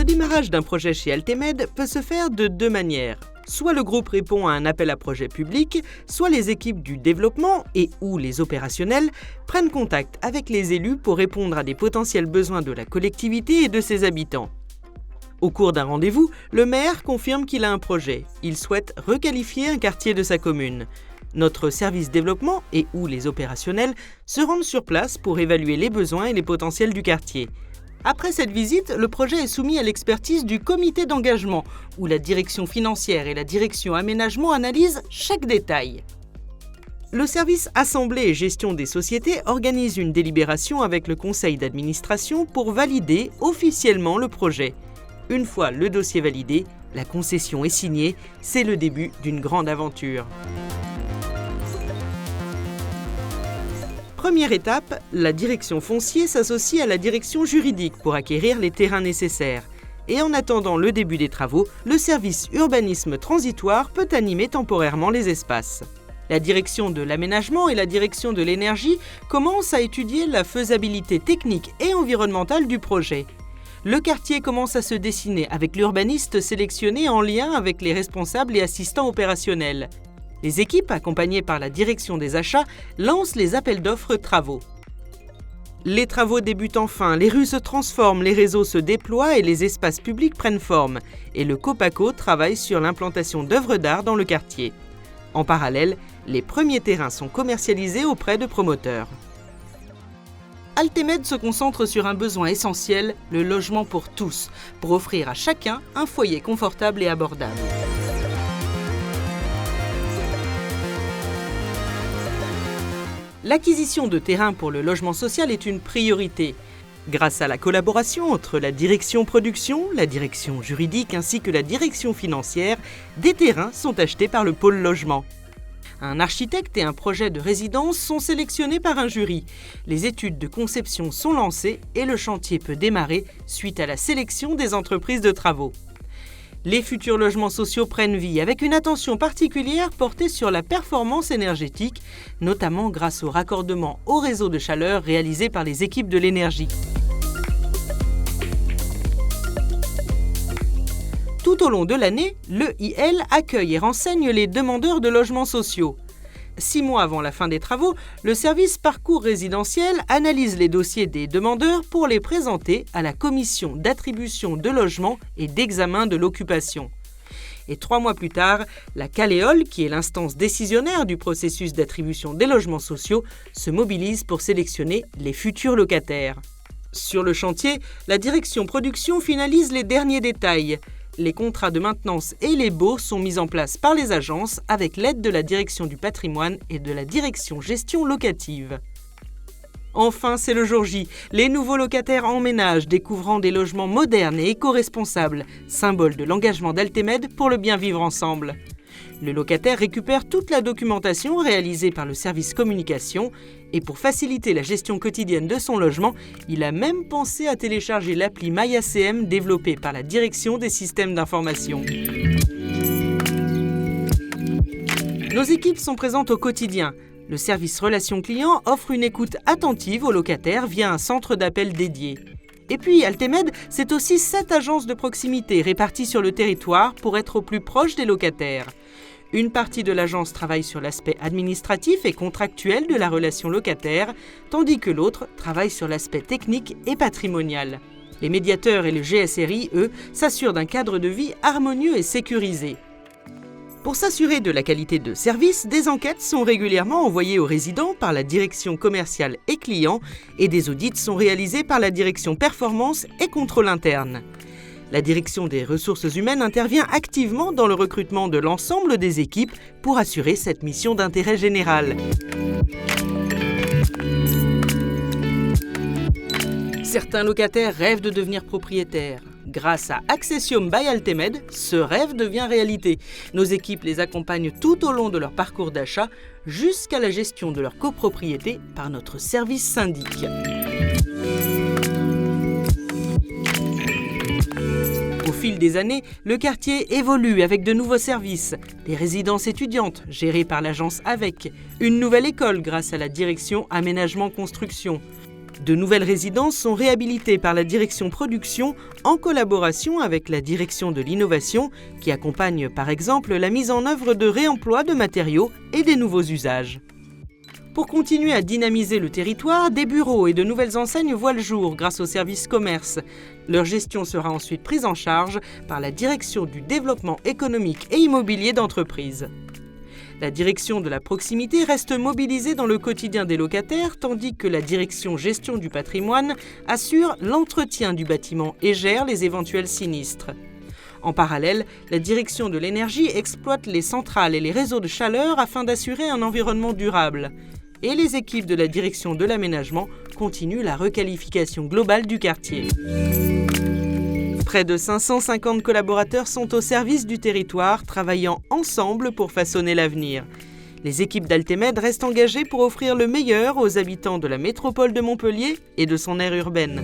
Le démarrage d'un projet chez Altemed peut se faire de deux manières. Soit le groupe répond à un appel à projet public, soit les équipes du développement et ou les opérationnels prennent contact avec les élus pour répondre à des potentiels besoins de la collectivité et de ses habitants. Au cours d'un rendez-vous, le maire confirme qu'il a un projet. Il souhaite requalifier un quartier de sa commune. Notre service développement et ou les opérationnels se rendent sur place pour évaluer les besoins et les potentiels du quartier. Après cette visite, le projet est soumis à l'expertise du comité d'engagement, où la direction financière et la direction aménagement analysent chaque détail. Le service Assemblée et gestion des sociétés organise une délibération avec le conseil d'administration pour valider officiellement le projet. Une fois le dossier validé, la concession est signée, c'est le début d'une grande aventure. Première étape, la direction foncier s'associe à la direction juridique pour acquérir les terrains nécessaires. Et en attendant le début des travaux, le service urbanisme transitoire peut animer temporairement les espaces. La direction de l'aménagement et la direction de l'énergie commencent à étudier la faisabilité technique et environnementale du projet. Le quartier commence à se dessiner avec l'urbaniste sélectionné en lien avec les responsables et assistants opérationnels. Les équipes, accompagnées par la direction des achats, lancent les appels d'offres travaux. Les travaux débutent enfin, les rues se transforment, les réseaux se déploient et les espaces publics prennent forme. Et le Copaco travaille sur l'implantation d'œuvres d'art dans le quartier. En parallèle, les premiers terrains sont commercialisés auprès de promoteurs. Altemed se concentre sur un besoin essentiel, le logement pour tous, pour offrir à chacun un foyer confortable et abordable. L'acquisition de terrains pour le logement social est une priorité. Grâce à la collaboration entre la direction production, la direction juridique ainsi que la direction financière, des terrains sont achetés par le pôle logement. Un architecte et un projet de résidence sont sélectionnés par un jury. Les études de conception sont lancées et le chantier peut démarrer suite à la sélection des entreprises de travaux. Les futurs logements sociaux prennent vie avec une attention particulière portée sur la performance énergétique, notamment grâce au raccordement au réseau de chaleur réalisé par les équipes de l'énergie. Tout au long de l'année, l'EIL accueille et renseigne les demandeurs de logements sociaux. 6 mois avant la fin des travaux, le service Parcours résidentiel analyse les dossiers des demandeurs pour les présenter à la commission d'attribution de logement et d'examen de l'occupation. Et 3 mois plus tard, la Caléole, qui est l'instance décisionnaire du processus d'attribution des logements sociaux, se mobilise pour sélectionner les futurs locataires. Sur le chantier, la direction production finalise les derniers détails. Les contrats de maintenance et les baux sont mis en place par les agences avec l'aide de la direction du patrimoine et de la direction gestion locative. Enfin, c'est le jour J. Les nouveaux locataires emménagent, découvrant des logements modernes et éco-responsables, symbole de l'engagement d'Altemed pour le bien vivre ensemble. Le locataire récupère toute la documentation réalisée par le service communication et pour faciliter la gestion quotidienne de son logement, il a même pensé à télécharger l'appli MyACM développée par la direction des systèmes d'information. Nos équipes sont présentes au quotidien. Le service Relations Clients offre une écoute attentive aux locataires via un centre d'appel dédié. Et puis, Altemed, c'est aussi 7 agences de proximité réparties sur le territoire pour être au plus proche des locataires. Une partie de l'agence travaille sur l'aspect administratif et contractuel de la relation locataire, tandis que l'autre travaille sur l'aspect technique et patrimonial. Les médiateurs et le GSRI, eux, s'assurent d'un cadre de vie harmonieux et sécurisé. Pour s'assurer de la qualité de service, des enquêtes sont régulièrement envoyées aux résidents par la direction commerciale et clients et des audits sont réalisés par la direction performance et contrôle interne. La direction des ressources humaines intervient activement dans le recrutement de l'ensemble des équipes pour assurer cette mission d'intérêt général. Certains locataires rêvent de devenir propriétaires. Grâce à Accessium by Altemed, ce rêve devient réalité. Nos équipes les accompagnent tout au long de leur parcours d'achat jusqu'à la gestion de leur copropriété par notre service syndic. Au fil des années, le quartier évolue avec de nouveaux services. Des résidences étudiantes gérées par l'agence AVEC, une nouvelle école grâce à la direction Aménagement Construction. De nouvelles résidences sont réhabilitées par la direction production en collaboration avec la direction de l'innovation qui accompagne par exemple la mise en œuvre de réemploi de matériaux et des nouveaux usages. Pour continuer à dynamiser le territoire, des bureaux et de nouvelles enseignes voient le jour grâce au service commerce. Leur gestion sera ensuite prise en charge par la direction du développement économique et immobilier d'entreprise. La direction de la proximité reste mobilisée dans le quotidien des locataires, tandis que la direction gestion du patrimoine assure l'entretien du bâtiment et gère les éventuels sinistres. En parallèle, la direction de l'énergie exploite les centrales et les réseaux de chaleur afin d'assurer un environnement durable. Et les équipes de la direction de l'aménagement continuent la requalification globale du quartier. Près de 550 collaborateurs sont au service du territoire, travaillant ensemble pour façonner l'avenir. Les équipes d'Altemed restent engagées pour offrir le meilleur aux habitants de la métropole de Montpellier et de son aire urbaine.